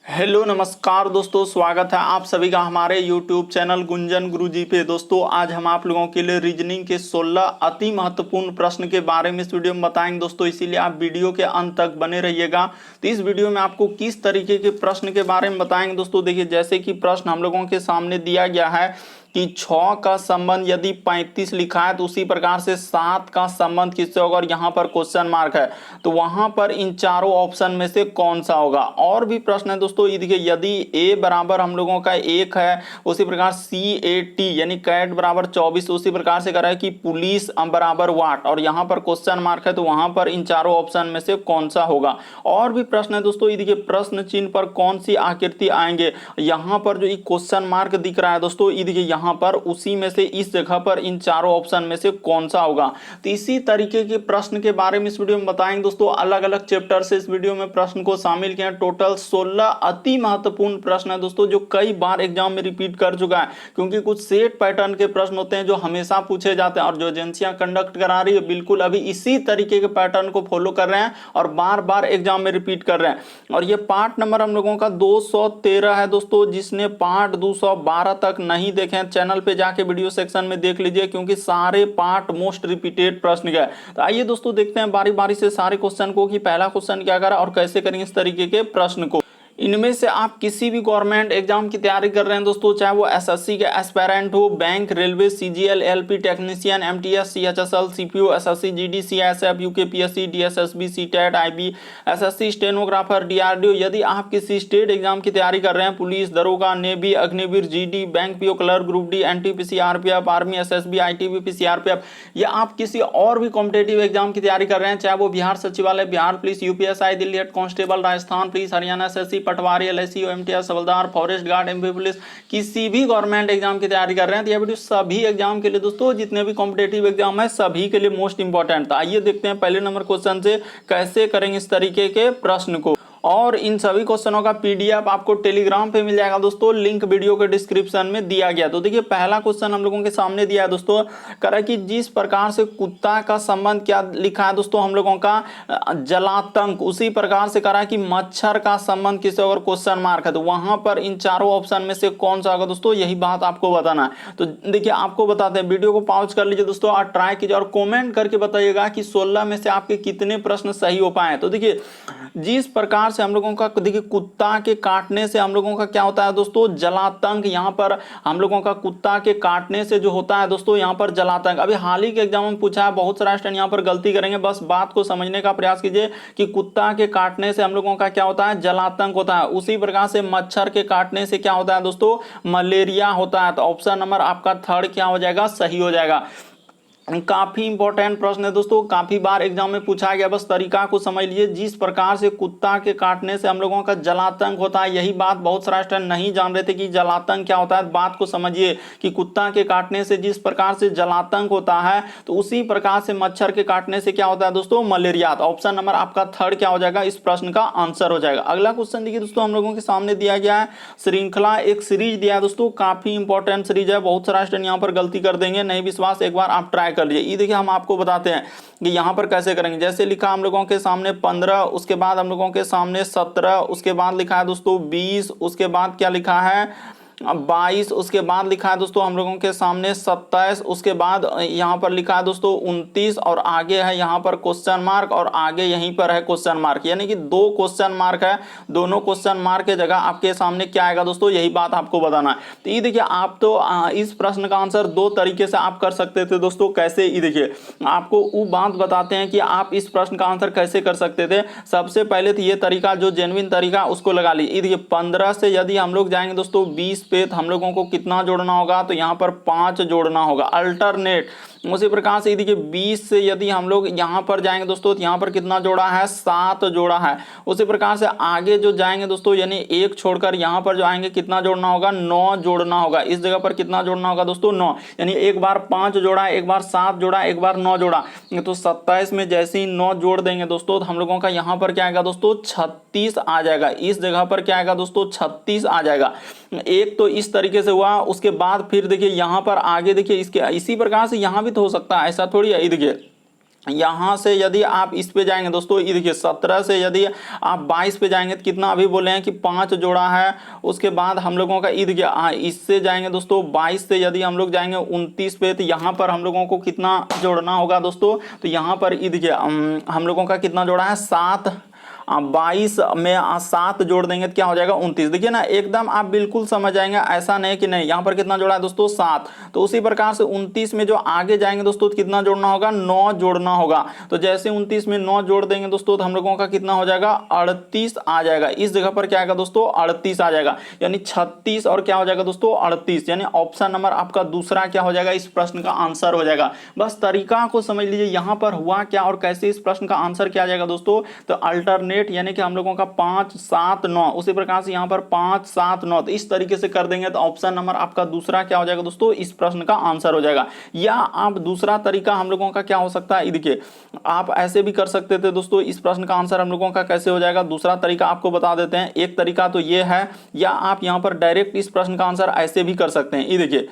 Hello नमस्कार दोस्तों, स्वागत है आप सभी का हमारे YouTube चैनल गुंजन गुरुजी पे। दोस्तों आज हम आप लोगों के लिए रीजनिंग के 16 अति महत्वपूर्ण प्रश्न के बारे में इस वीडियो में बताएंगे दोस्तों, इसीलिए आप वीडियो के अंत तक बने रहिएगा। तो इस वीडियो में आपको किस तरीके के प्रश्न के बारे में बताएंगे दोस्तों। देखिए, जैसे कि प्रश्न हम लोगों के सामने दिया गया है कि 6 का संबंध यदि 35 लिखा है तो उसी प्रकार से 7 का संबंध किससे होगा, और यहाँ पर क्वेश्चन मार्क है, तो वहां पर इन चारों ऑप्शन में से कौन सा होगा। और भी प्रश्न है दोस्तों, ये देखिए, यदि a बराबर हम लोगों का 1 है, उसी प्रकार CAT यानी कैट बराबर 24, उसी प्रकार से करा है कि पुलिस बराबर वाट, और यहाँ पर क्वेश्चन मार्क है, तो वहां पर इन चारों ऑप्शन में से कौन सा होगा। और भी प्रश्न है दोस्तों, ये देखिए, प्रश्न चिन्ह पर कौन सी आकृति आएंगे, यहाँ पर जो ये क्वेश्चन मार्क दिख रहा है दोस्तों, ये देखिए यहाँ पर उसी में से इस जगह पर इन चारों ऑप्शन में से कौन सा होगा। तो इसी तरीके के प्रश्न के बारे में इस वीडियो में बताएंगे दोस्तों। अलग अलग चैप्टर से इस वीडियो में प्रश्न को शामिल किया। टोटल 16 अति महत्वपूर्ण प्रश्न है दोस्तों, जो कई बार एग्जाम में रिपीट कर चुका है, क्योंकि कुछ सेट पैटर्न के प्रश्न होते हैं जो हमेशा पूछे जाते हैं, और जो एजेंसियां कंडक्ट करा रही है बिल्कुल अभी इसी तरीके के पैटर्न को फॉलो कर रहे हैं और बार बार एग्जाम में रिपीट कर रहे हैं। और ये पार्ट नंबर हम लोगों का 213 है दोस्तों। जिसने पार्ट 212 तक नहीं देखे चैनल पे जाके वीडियो सेक्शन में देख लीजिए, क्योंकि सारे पार्ट मोस्ट रिपीटेड प्रश्न का है। तो आइए दोस्तों देखते हैं बारी बारी से सारे क्वेश्चन को कि पहला क्वेश्चन क्या करा और कैसे करेंगे इस तरीके के प्रश्न को। इनमें से आप किसी भी गवर्नमेंट एग्जाम की तैयारी कर रहे हैं दोस्तों, चाहे वो एसएससी के एस्पायरेंट हो, bank, railway, CGL, LP technician, MTS, CHSL, CPO, SSC, GD, CSF, UKPSC, DSSB, CTET, IB, SSC, stenographer, DRDO. यदि आप किसी स्टेट एग्जाम की तैयारी कर रहे हैं, पुलिस, दरोगा, navy, Agniveer, GD, bank PO clerk, group D, NTPC, RPF, army, SSB, ITBP, CRPF, या आप किसी और भी कॉम्पिटेटिव एग्जाम की तैयारी कर रहे हैं, चाहे वो बिहार सचिवालय, Bihar police, UPSI, Delhi head constable, Rajasthan police, Haryana SSC, patwari, LIC, MTS, havildar, forest guard, MP police, किसी भी गवर्नमेंट एग्जाम की तैयारी कर रहे हैं, तो यह वीडियो सभी एग्जाम के लिए दोस्तों, जितने भी कॉम्पिटेटिव एग्जाम है सभी के लिए मोस्ट इंपॉर्टेंट था। आइए देखते हैं पहले नंबर क्वेश्चन से कैसे करेंगे इस तरीके के प्रश्न को। और इन सभी क्वेश्चनों का पीडीएफ आपको टेलीग्राम पे मिल जाएगा दोस्तों, लिंक वीडियो के डिस्क्रिप्शन में दिया गया। तो देखिए, पहला क्वेश्चन हम लोगों के सामने दिया है दोस्तों, करा कि जिस प्रकार से कुत्ता का संबंध क्या लिखा है दोस्तों हम लोगों का जलातंक, उसी प्रकार से करा कि मच्छर का संबंध किससे, अगर क्वेश्चन मार्क है, तो वहां पर इन चारों ऑप्शन में से कौन सा होगा दोस्तों, यही बात आपको बताना है। तो देखिए, आपको बताते हैं, वीडियो को पॉज कर लीजिए दोस्तों और ट्राई कीजिए और कॉमेंट करके बताइएगा कि 16 में से आपके कितने प्रश्न सही हो पाए। तो देखिए, जिस प्रकार से हम लोगों का, देखिए, कुत्ता के काटने से हम लोगों का क्या होता है दोस्तों, जलातंक। यहाँ पर हम लोगों का कुत्ता के काटने से जो होता है दोस्तों, यहाँ पर जलातंक। अभी हाल ही के एग्जाम में पूछा है, बहुत सारा स्टूडेंट यहाँ पर गलती करेंगे, बस बात को समझने का प्रयास कीजिए कि कुत्ता के काटने से हम लोगों का क्या होता है, जलातंक होता है। उसी प्रकार से मच्छर के काटने से क्या होता है दोस्तों, मलेरिया होता है। तो ऑप्शन नंबर आपका थर्ड क्या हो जाएगा, सही हो जाएगा। काफी इंपॉर्टेंट प्रश्न है दोस्तों, काफी बार एग्जाम में पूछा गया, बस तरीका को समझ लीजिए। जिस प्रकार से कुत्ता के काटने से हम लोगों का जलातंक होता है, यही बात बहुत सारा स्टूडेंट नहीं जान रहे थे कि जलातंक क्या होता है। बात को समझिए कि कुत्ता के काटने से जिस प्रकार से जलातंक होता है, तो उसी प्रकार से मच्छर के काटने से क्या होता है दोस्तों, मलेरिया। तो ऑप्शन नंबर आपका थर्ड क्या हो जाएगा, इस प्रश्न का आंसर हो जाएगा। अगला क्वेश्चन देखिए दोस्तों, हम लोगों के सामने दिया गया है श्रृंखला, एक सीरीज दिया है दोस्तों, काफी इंपॉर्टेंट सीरीज है। बहुत सारा स्टूडेंट यहाँ पर गलती कर देंगे, नहीं विश्वास एक बार आप ट्राई कर लीजिए। ये देखिए, हम आपको बताते हैं कि यहाँ पर कैसे करेंगे। जैसे लिखा हम लोगों के सामने 15, उसके बाद हम लोगों के सामने 17, उसके बाद लिखा है दोस्तों 20, उसके बाद क्या लिखा है 22, उसके बाद लिखा है दोस्तों हम लोगों के सामने 27, उसके बाद यहाँ पर लिखा है दोस्तों 29, और आगे है यहाँ पर क्वेश्चन मार्क, और आगे यहीं पर है क्वेश्चन मार्क, यानी कि 2 क्वेश्चन मार्क है। दोनों क्वेश्चन मार्क के जगह आपके सामने क्या आएगा दोस्तों, यही बात आपको बताना है। तो ये देखिए, आप तो इस प्रश्न का आंसर 2 तरीके से आप कर सकते थे दोस्तों। कैसे, ये देखिए, आपको वो बात बताते हैं कि आप इस प्रश्न का आंसर कैसे कर सकते थे। सबसे पहले तो ये तरीका, जो जेन्युइन तरीका, उसको लगा लीजिए। देखिए, 15 से यदि हम लोग जाएंगे दोस्तों 20 पे, तो हम लोगों को कितना जोड़ना होगा, तो यहाँ पर 5 जोड़ना होगा, अल्टरनेट। उसी प्रकार से देखिए, 20 से यदि हम लोग यहाँ पर जाएंगे दोस्तों, तो यहाँ पर कितना जोड़ा है, 7 जोड़ा है। उसी प्रकार से आगे जो जाएंगे दोस्तों, यानी 1 छोड़कर यहाँ पर जो आएंगे, कितना जोड़ना होगा, 9 जोड़ना होगा। इस जगह पर कितना जोड़ना होगा दोस्तों, 9, यानी एक बार 5 जोड़ा, एक बार 7 जोड़ा, एक बार 9 जोड़ा। तो 27 में जैसे ही 9 जोड़ देंगे दोस्तों, तो हम लोगों का यहाँ पर क्या आएगा दोस्तों, 36 आ जाएगा। इस जगह पर क्या आएगा दोस्तों, 36 आ जाएगा। एक तो इस तरीके से हुआ। उसके बाद फिर देखिए, यहाँ पर आगे देखिए, इसके इसी प्रकार से यहाँ भी तो हो सकता है, ऐसा थोड़ी है। देखिए, यहाँ से यदि आप इस पे जाएंगे दोस्तों, ये देखिए 17 से यदि आप 22 पे जाएंगे तो कितना अभी बोले हैं कि 5 जोड़ा है। उसके बाद हम लोगों का ये देखिए इससे जाएंगे दोस्तों 22 से यदि हम लोग जाएंगे 29 पे, तो यहाँ पर हम लोगों को कितना जोड़ना होगा दोस्तों, तो यहाँ पर ये देखिए हम लोगों का कितना जोड़ा है 7, 22 में 7 जोड़ देंगे तो क्या हो जाएगा 29। देखिए ना एकदम आप बिल्कुल समझ जाएंगे, ऐसा नहीं कि नहीं। यहाँ पर कितना जोड़ा है दोस्तों 7, तो उसी प्रकार से 29 में जो आगे जाएंगे दोस्तों तो कितना जोड़ना होगा 9 जोड़ना होगा। तो जैसे 29 में 9 जोड़ देंगे दोस्तों तो हम लोगों का कितना हो जाएगा 38 आ जाएगा। इस जगह पर क्या आएगा दोस्तों 38 आ जाएगा, यानी 36 और क्या हो जाएगा दोस्तों 38, यानी ऑप्शन नंबर आपका दूसरा क्या हो जाएगा, इस प्रश्न का आंसर हो जाएगा। बस तरीका को समझ लीजिए यहाँ पर हुआ क्या और कैसे इस प्रश्न का आंसर क्या आ जाएगा दोस्तों। तो अल्टरनेट यानी कि हम लोगों का 5 7 9, उसी प्रकार से यहाँ पर 5 7 9, तो इस तरीके से कर देंगे तो ऑप्शन नंबर आपका दूसरा क्या हो जाएगा दोस्तों, इस प्रश्न का आंसर हो जाएगा। या आप दूसरा तरीका हम लोगों का क्या हो सकता है, देखिए आप ऐसे भी कर सकते थे दोस्तों। इस प्रश्न का आंसर हम लोगों का कैसे हो जाएगा, दूसरा तरीका आपको बता देते हैं। एक तरीका तो ये है, या आप यहाँ पर डायरेक्ट इस प्रश्न का आंसर ऐसे भी कर सकते हैं। ये देखिए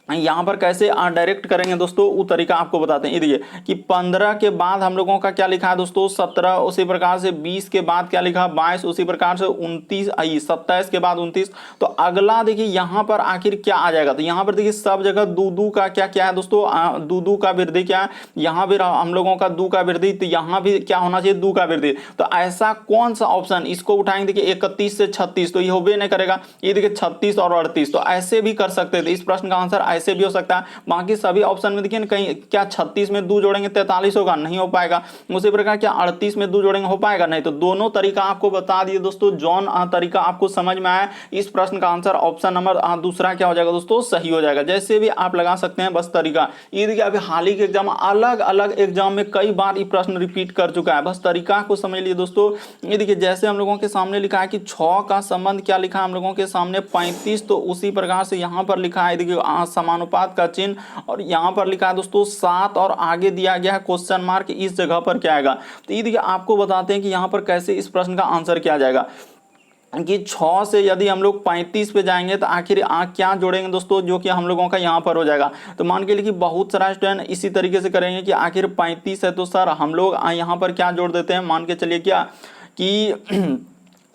यहाँ पर कैसे डायरेक्ट करेंगे दोस्तों, वो तरीका आपको बताते हैं। ये देखिए कि 15 के बाद हम लोगों का क्या लिखा है दोस्तों 17, उसी प्रकार से 20 के बाद क्या लिखा 22, उसी प्रकार से 29 27 के बाद 29। तो अगला देखिए यहाँ पर आखिर क्या आ जाएगा, तो यहाँ पर देखिए सब जगह दू का क्या क्या है दोस्तों, दू का वृद्धि क्या है, यहाँ भी हम लोगों का दू का वृद्धि, तो यहाँ भी क्या होना चाहिए दू का वृद्धि। तो ऐसा कौन सा ऑप्शन, इसको उठाएंगे देखिए 31 से 36, तो ये होबे नहीं करेगा। ये देखिए 36 और 38, तो ऐसे भी कर सकते थे। इस प्रश्न का आंसर ऐसे भी हो सकता है। बाकी सभी ऑप्शन में देखिए कहीं क्या 36 में 2 जोड़ेंगे 43 होगा, नहीं हो पाएगा। उसी प्रकार क्या 38 में 2 जोड़ेंगे हो पाएगा, नहीं। तो दोनों तरीका आपको बता दिए दोस्तों, जौन तरीका आपको समझ में आया इस प्रश्न का आंसर ऑप्शन नंबर दूसरा क्या हो जाएगा दोस्तों, सही हो जाएगा। जैसे भी आप लगा सकते हैं बस तरीका। ये देखिए अभी हाल ही के एग्जाम अलग अलग एग्जाम में कई बार ये प्रश्न रिपीट कर चुका है, बस तरीका को समझ लिए दोस्तों। ये देखिए जैसे हम लोगों के सामने लिखा है कि 6 का संबंध क्या लिखा है हम लोगों के सामने 35, तो उसी प्रकार से यहाँ पर लिखा है देखिए समानुपात का चिन्ह, और यहां पर लिखा है दोस्तों 7 और आगे दिया गया है क्वेश्चन मार्क, इस जगह पर क्या आएगा। तो ये देखिए आपको बताते हैं कि यहां पर कैसे इस प्रश्न का आंसर क्या आ जाएगा कि 6 से यदि हम लोग 35 पे जाएंगे तो आखिर क्या जोड़ेंगे दोस्तों, जो कि हम लोगों का यहाँ पर हो जाएगा। तो मान के लिए कि बहुत सारा स्टूडेंट इसी तरीके से करेंगे कि आखिर 35 है तो सर हम लोग यहाँ पर क्या जोड़ देते हैं, मान के चलिए क्या कि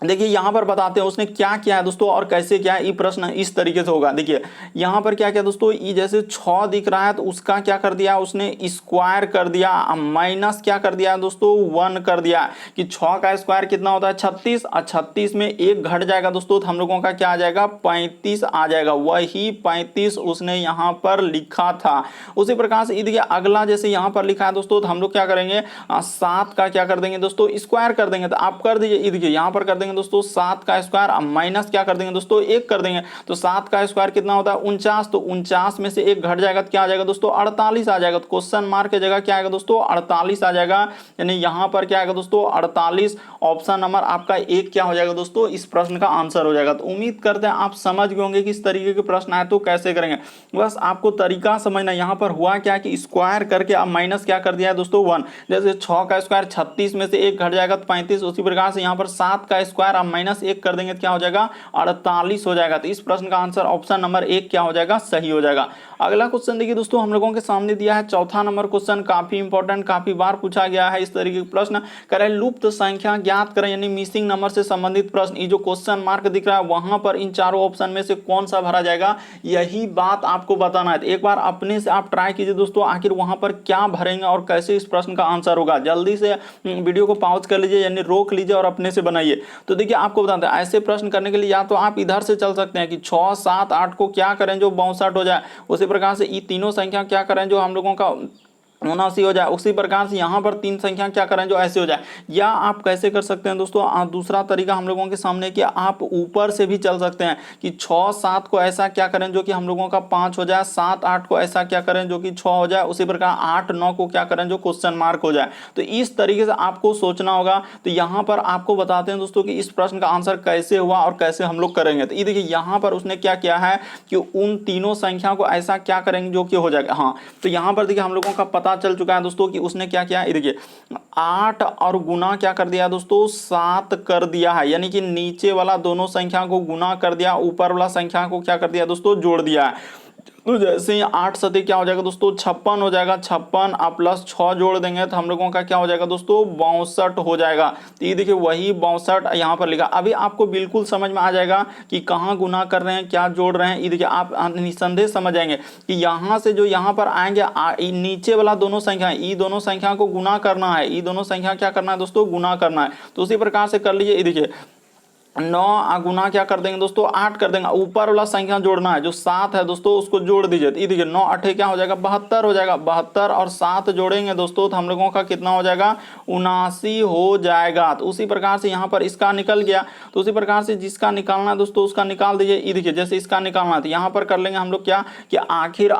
देखिए यहाँ पर बताते हैं उसने क्या किया है दोस्तों और कैसे क्या है। ये प्रश्न इस तरीके से होगा। देखिए यहाँ पर क्या किया दोस्तों, ये जैसे 6 दिख रहा है तो उसका क्या कर दिया उसने स्क्वायर कर दिया, माइनस क्या कर दिया दोस्तों 1 कर दिया कि 6 का स्क्वायर कितना होता है 36, और 36 में 1 घट जाएगा दोस्तों तो हम लोगों का क्या आ जाएगा 35 आ जाएगा। वही 35 उसने यहाँ पर लिखा था। उसी प्रकार से देखिए अगला जैसे यहाँ पर लिखा है दोस्तों तो हम लोग क्या करेंगे 7 का क्या कर देंगे दोस्तों स्क्वायर कर देंगे। तो आप कर दीजिए, देखिए यहाँ पर कर देंगे दोस्तों 7 का स्क्वायर, अब माइनस क्या कर देंगे दोस्तों 1 कर देंगे। तो 7 का स्क्वायर कितना होता है 49, तो 49 में से 1 घट जाएगा तो क्या आ जाएगा दोस्तों 48 आ जाएगा। तो क्वेश्चन मार्क की जगह क्या आएगा दोस्तों 48 आ जाएगा, यानी यहाँ पर क्या आएगा दोस्तों 48। ऑप्शन नंबर आपका 1 क्या हो जाएगा दोस्तों, इस प्रश्न का आंसर हो जाएगा। तो उम्मीद करते हैं आप समझ गए होंगे कि इस तरीके के प्रश्न आए तो कैसे करेंगे। बस आपको तरीका समझना, यहाँ पर हुआ क्या कि स्क्वायर करके अब माइनस क्या कर दिया है दोस्तों 1। जैसे 6 का स्क्वायर 36 में से 1 घट जाएगा तो 35, उसी प्रकार से यहाँ पर 7 का स्क्वायर आप माइनस 1 कर देंगे तो क्या हो जाएगा 48 हो जाएगा। तो इस प्रश्न का आंसर ऑप्शन नंबर 1 क्या हो जाएगा, सही हो जाएगा। अगला क्वेश्चन देखिए दोस्तों हम लोगों के सामने दिया है चौथा नंबर क्वेश्चन, काफी इंपॉर्टेंट, काफी बार पूछा गया है इस तरीके का प्रश्न। करें लुप्त संख्या ज्ञात करें, यानी मिसिंग नंबर से संबंधित प्रश्न। ये जो क्वेश्चन मार्क दिख रहा है वहां पर इन चारों ऑप्शन में से कौन सा भरा जाएगा, यही बात आपको बताना है। तो एक बार अपने से आप ट्राई कीजिए दोस्तों, आखिर वहां पर क्या भरेंगे और कैसे इस प्रश्न का आंसर होगा। जल्दी से वीडियो को पॉज कर लीजिए, यानी रोक लीजिए और अपने से बनाइए। तो देखिए आपको बताते हैं ऐसे प्रश्न करने के लिए या तो आप इधर से चल सकते हैं कि 6 7 8 को क्या करें जो 62 हो जाए, उसी प्रकार से ये तीनों संख्या क्या करें जो हम लोगों का 79 हो जाए, उसी प्रकार से यहाँ पर 3 संख्या क्या करें जो ऐसे हो जाए। या आप कैसे कर सकते हैं दोस्तों, दूसरा तरीका हम लोगों के सामने कि आप ऊपर से भी चल सकते हैं कि 6 7 को ऐसा क्या करें जो कि हम लोगों का 5 हो जाए, 7 8 को ऐसा क्या करें जो कि 6 हो जाए, उसी प्रकार 8 9 को क्या करें जो क्वेश्चन मार्क हो जाए। तो इस तरीके से आपको सोचना होगा। तो यहाँ पर आपको बताते हैं दोस्तों कि इस प्रश्न का आंसर कैसे हुआ और कैसे हम लोग करेंगे। तो ये देखिए यहाँ पर उसने क्या किया है कि उन तीनों संख्या को ऐसा क्या करेंगे जो कि हो जाएगा। हाँ, तो यहाँ पर देखिए हम लोगों का पता चल चुका है दोस्तों कि उसने क्या किया है। देखिए 8 और गुना क्या कर दिया दोस्तों 7 कर दिया है, यानी कि नीचे वाला दोनों संख्या को गुना कर दिया, ऊपर वाला संख्या को क्या कर दिया दोस्तों जोड़ दिया है। तो जैसे ही 8 सतह क्या हो जाएगा दोस्तों 56 हो जाएगा, 56 आप प्लस 6 जोड़ देंगे तो हम लोगों का क्या हो जाएगा दोस्तों 62 हो जाएगा। तो ये देखिए वही 62 यहाँ पर लिखा। अभी आपको बिल्कुल समझ में आ जाएगा कि कहाँ गुना कर रहे हैं, क्या जोड़ रहे हैं। ये देखिए आप निसंदेह समझ जाएंगे कि यहाँ से जो यहाँ पर आएंगे नीचे वाला दोनों संख्या, ये दोनों संख्या को गुना करना है, ये दोनों संख्या क्या करना है दोस्तों गुना करना है। तो उसी प्रकार से कर लीजिए। ये देखिए 9 गुना क्या कर देंगे दोस्तों 8 कर देंगे, ऊपर वाला संख्या जोड़ना है जो 7 है दोस्तों उसको जोड़ दीजिए। तो ये देखिए 9 8 क्या हो जाएगा 72 हो जाएगा, 72 और 7 जोड़ेंगे दोस्तों तो हम लोगों का कितना हो जाएगा 79 हो जाएगा। तो उसी प्रकार से यहाँ पर इसका निकल गया, तो उसी प्रकार से जिसका निकालना है दोस्तों उसका निकाल दीजिए। ये देखिए जैसे इसका निकालना है तो यहाँ पर कर लेंगे हम लोग क्या कि आखिर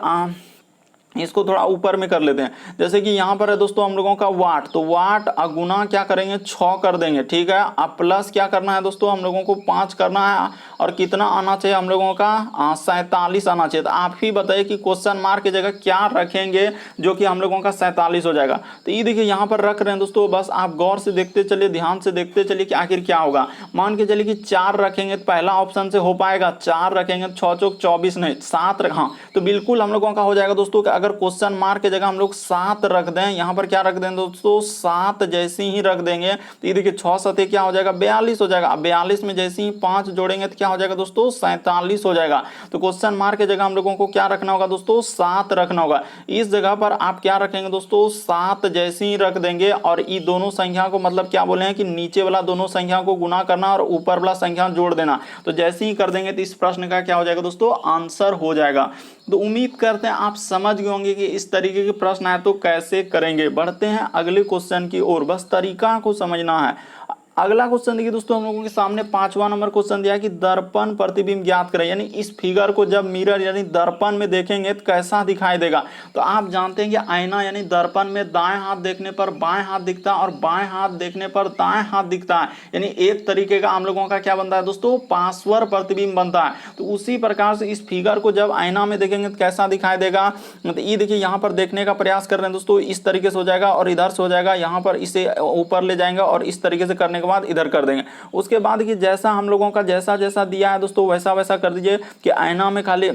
इसको थोड़ा ऊपर में कर लेते हैं। जैसे कि यहाँ पर है दोस्तों हम लोगों का वाट, तो वाट गुना क्या करेंगे 6 कर देंगे, ठीक है। अब प्लस क्या करना है दोस्तों हम लोगों को 5 करना है और कितना आना चाहिए हम लोगों का 47 आना चाहिए। तो आप ही बताइए कि क्वेश्चन मार्क की जगह क्या रखेंगे जो कि हम लोगों का 47 हो जाएगा। तो ये देखिए यहाँ पर रख रहे हैं दोस्तों, बस आप गौर से देखते चलिए, ध्यान से देखते चलिए कि आखिर क्या होगा। मान के चलिए कि 4 रखेंगे तो पहला ऑप्शन से हो पाएगा, 4 रखेंगे 6 चौक 24 नहीं 7 हाँ तो बिल्कुल हम लोगों का हो जाएगा दोस्तों। अगर क्वेश्चन मार्क की जगह हम लोग 7 रख दें, यहाँ पर क्या रख दें दोस्तों 7 जैसे ही रख देंगे तो ये देखिए 6 सतह क्या हो जाएगा 42 हो जाएगा। अब 42 में जैसे ही 5 जोड़ेंगे तो क्या हो जाएगा दोस्तों 47 हो जाएगा। तो क्वेश्चन मार्क की जगह हम लोगों को क्या रखना होगा दोस्तों 7 रखना होगा। इस जगह पर आप क्या रखेंगे दोस्तों 7 जैसे ही रख देंगे और ये दोनों संख्या को मतलब क्या बोले हैं कि नीचे वाला दोनों संख्या को गुना करना और ऊपर वाला संख्या जोड़ देना। तो जैसे ही कर देंगे तो इस प्रश्न का क्या हो जाएगा दोस्तों आंसर हो जाएगा। तो उम्मीद करते हैं आप समझ गए होंगे कि इस तरीके के प्रश्न आए तो कैसे करेंगे। बढ़ते हैं अगले क्वेश्चन की ओर, बस तरीका को समझना है। अगला क्वेश्चन देखिए दोस्तों हम लोगों के सामने 5वां नंबर क्वेश्चन दिया है कि दर्पण प्रतिबिंब ज्ञात करें। यानी इस फिगर को जब मिरर यानी दर्पण में देखेंगे तो कैसा दिखाई देगा। तो आप जानते हैं कि आईना यानी दर्पण में दाएं हाथ देखने पर बाएं हाथ दिखता है और बाएं हाथ देखने पर दाएं हाथ दिखता है। यानी एक तरीके का हम लोगों का क्या बनता है दोस्तों पार्श्व प्रतिबिंब बनता है। तो उसी प्रकार से इस फिगर को जब आईना में देखेंगे तो कैसा दिखाई देगा। तो ये देखिए यहाँ पर देखने का प्रयास कर रहे हैं दोस्तों, इस तरीके से हो जाएगा और इधर से हो जाएगा, यहाँ पर इसे ऊपर ले जाएंगे और इस तरीके से करने बाद इधर कर देंगे। उसके बाद कि जैसा हम लोगों का जैसा जैसा दिया है दोस्तों वैसा वैसा कर दीजिए कि आईना में खाली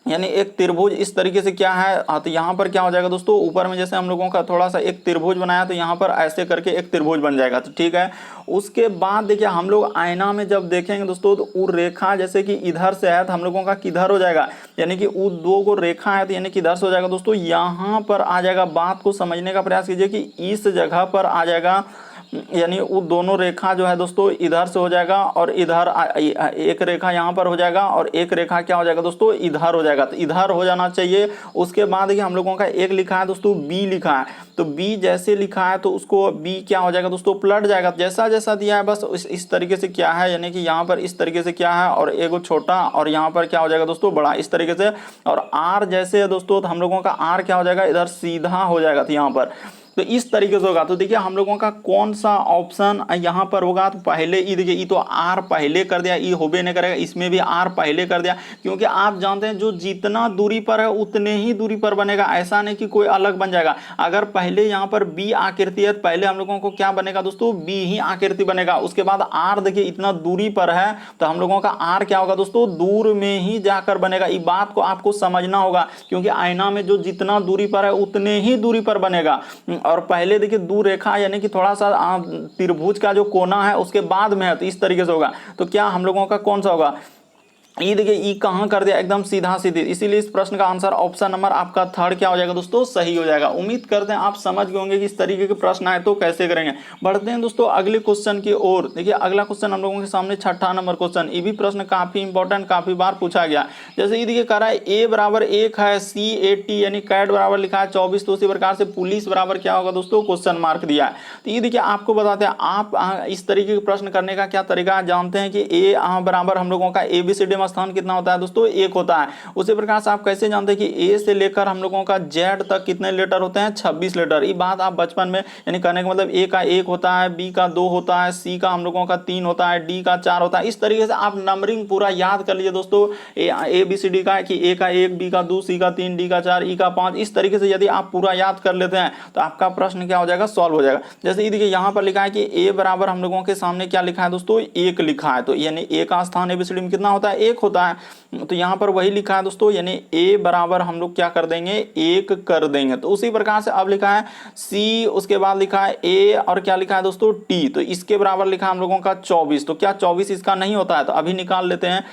यानी एक त्रिभुज इस तरीके से क्या है। तो यहाँ पर क्या हो जाएगा दोस्तों ऊपर में जैसे हम लोगों का थोड़ा सा एक त्रिभुज बनाया तो यहाँ पर ऐसे करके एक त्रिभुज बन जाएगा। तो ठीक है, उसके बाद देखिए हम लोग आईना में जब देखेंगे दोस्तों तो वो रेखा जैसे कि इधर से है तो हम लोगों का किधर हो जाएगा, यानी कि वो दो को रेखा है तो यानी किधर से हो जाएगा दोस्तों यहाँ पर आ जाएगा। बात को समझने का प्रयास कीजिए कि इस जगह पर आ जाएगा, यानी वो दोनों रेखा जो है दोस्तों इधर से हो जाएगा और इधर एक रेखा यहाँ पर हो जाएगा और एक रेखा क्या हो जाएगा दोस्तों इधर हो जाएगा। तो इधर हो जाना चाहिए। उसके बाद देखिए हम लोगों का एक लिखा है दोस्तों बी लिखा है, तो बी जैसे लिखा है तो उसको बी क्या हो जाएगा दोस्तों पलट जाएगा। जैसा जैसा दिया है बस इस तरीके से क्या है, यानी कि यहाँ पर इस तरीके से क्या है और एगो छोटा और यहाँ पर क्या हो जाएगा दोस्तों बड़ा इस तरीके से। और आर जैसे है दोस्तों तो हम लोगों का आर क्या हो जाएगा इधर सीधा हो जाएगा। तो यहाँ पर तो इस तरीके से होगा। तो देखिए हम लोगों का कौन सा ऑप्शन यहाँ पर होगा। तो पहले ये देखिए ये तो आर पहले कर दिया, ये होबे नहीं करेगा, इसमें भी आर पहले कर दिया, क्योंकि आप जानते हैं जो जितना दूरी पर है उतने ही दूरी पर बनेगा, ऐसा नहीं कि कोई अलग बन जाएगा। अगर पहले यहाँ पर बी आकृति है तो पहले हम लोगों को क्या बनेगा दोस्तों बी ही आकृति बनेगा। उसके बाद आर देखिए इतना दूरी पर है तो हम लोगों का आर क्या होगा दोस्तों दूर में ही जाकर बनेगा। इस बात को आपको समझना होगा, क्योंकि आईना में जो जितना दूरी पर है उतने ही दूरी पर बनेगा। और पहले देखिए दूर रेखा यानी कि थोड़ा सा त्रिभुज का जो कोना है उसके बाद में है, तो इस तरीके से होगा। तो क्या हम लोगों का कौन सा होगा, ये देखिए ई कहाँ कर दिया एकदम सीधा सीधे, इसीलिए इस प्रश्न का आंसर ऑप्शन नंबर आपका थर्ड क्या हो जाएगा दोस्तों सही हो जाएगा। उम्मीद करते हैं आप समझ गए होंगे कि इस तरीके के प्रश्न आए तो कैसे करेंगे। बढ़ते हैं दोस्तों अगले क्वेश्चन की ओर। देखिए अगला क्वेश्चन हम लोगों के सामने 6ठा नंबर क्वेश्चन, ये भी प्रश्न काफी इंपॉर्टेंट काफी बार पूछा गया। जैसे ये देखिए कह रहा है ए बराबर 1 है, सी 80 यानी कैट बराबर लिखा है 24, तो उसी प्रकार से पुलिस बराबर क्या होगा दोस्तों क्वेश्चन मार्क दिया है। तो ये देखिए आपको बताते हैं आप इस तरीके के प्रश्न करने का क्या तरीका जानते हैं कि ए बराबर हम लोगों का ABCD में स्थान कितना होता है दोस्तों 1 होता है। उसी प्रकार से आप कैसे जानते हैं कि ए से लेकर हम लोगों का जेड तक कितने लेटर होते हैं 26 लेटर। ये बात आप बचपन में यानी कहने का मतलब ए का 1 होता है, बी का 2 होता है, सी का हम लोगों का 3 होता है, डी का 4 होता है। इस तरीके से आप नंबरिंग पूरा याद कर लीजिए दोस्तों ABCD का कि ए का 1, बी का 2, सी का 3, डी का 4, ई का 5। इस तरीके से यदि आप पूरा याद कर लेते हैं तो आपका प्रश्न क्या हो जाएगा सॉल्व हो जाएगा। जैसे ये देखिए यहाँ पर लिखा है कि ए बराबर हम लोगों के सामने क्या लिखा है दोस्तों 1 लिखा है, तो यानी ए का स्थान ABCD में कितना होता है 1 1 होता है, तो यहाँ पर वही लिखा है दोस्तों, यानी a बराबर हम लोग क्या कर देंगे 1 कर देंगे। तो उसी प्रकार से अब लिखा है c, उसके बाद लिखा है a और क्या लिखा है दोस्तों t, तो इसके बराबर लिखा है हम लोगों का 24। तो क्या 24 इसका नहीं होता है? तो अभी निकाल लेते हैं।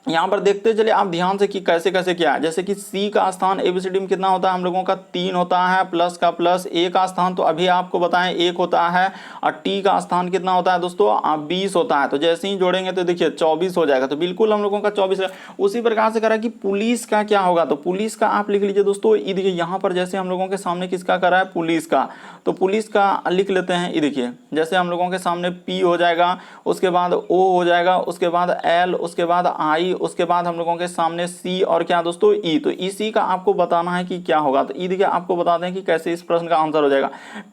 यहाँ पर देखते चलिए आप ध्यान से कि कैसे कैसे क्या है। जैसे कि C का स्थान ABCD में कितना होता है हम लोगों का 3 होता है, प्लस का प्लस, A का स्थान तो अभी आपको बताएं 1 होता है, और T का स्थान कितना होता है दोस्तों 20 होता है। तो जैसे ही जोड़ेंगे तो देखिए 24 हो जाएगा, तो बिल्कुल हम लोगों का 24 है। उसी प्रकार से करा कि पुलिस का क्या होगा, तो पुलिस का आप लिख लीजिए दोस्तों। ये देखिए यहाँ पर जैसे हम लोगों के सामने किसका करा है पुलिस का, तो पुलिस का लिख लेते हैं। ये देखिए जैसे हम लोगों के सामने P हो जाएगा, उसके बाद O हो जाएगा, उसके बाद L, उसके बाद I, उसके बाद हम लोगों के सामने C और क्या दोस्तों E। तो इसी का आपको बताना है कि क्या होगा। तो ई देखिए आपको बताते हैं कि कैसे इस प्रश्न का आंसर हो जाएगा।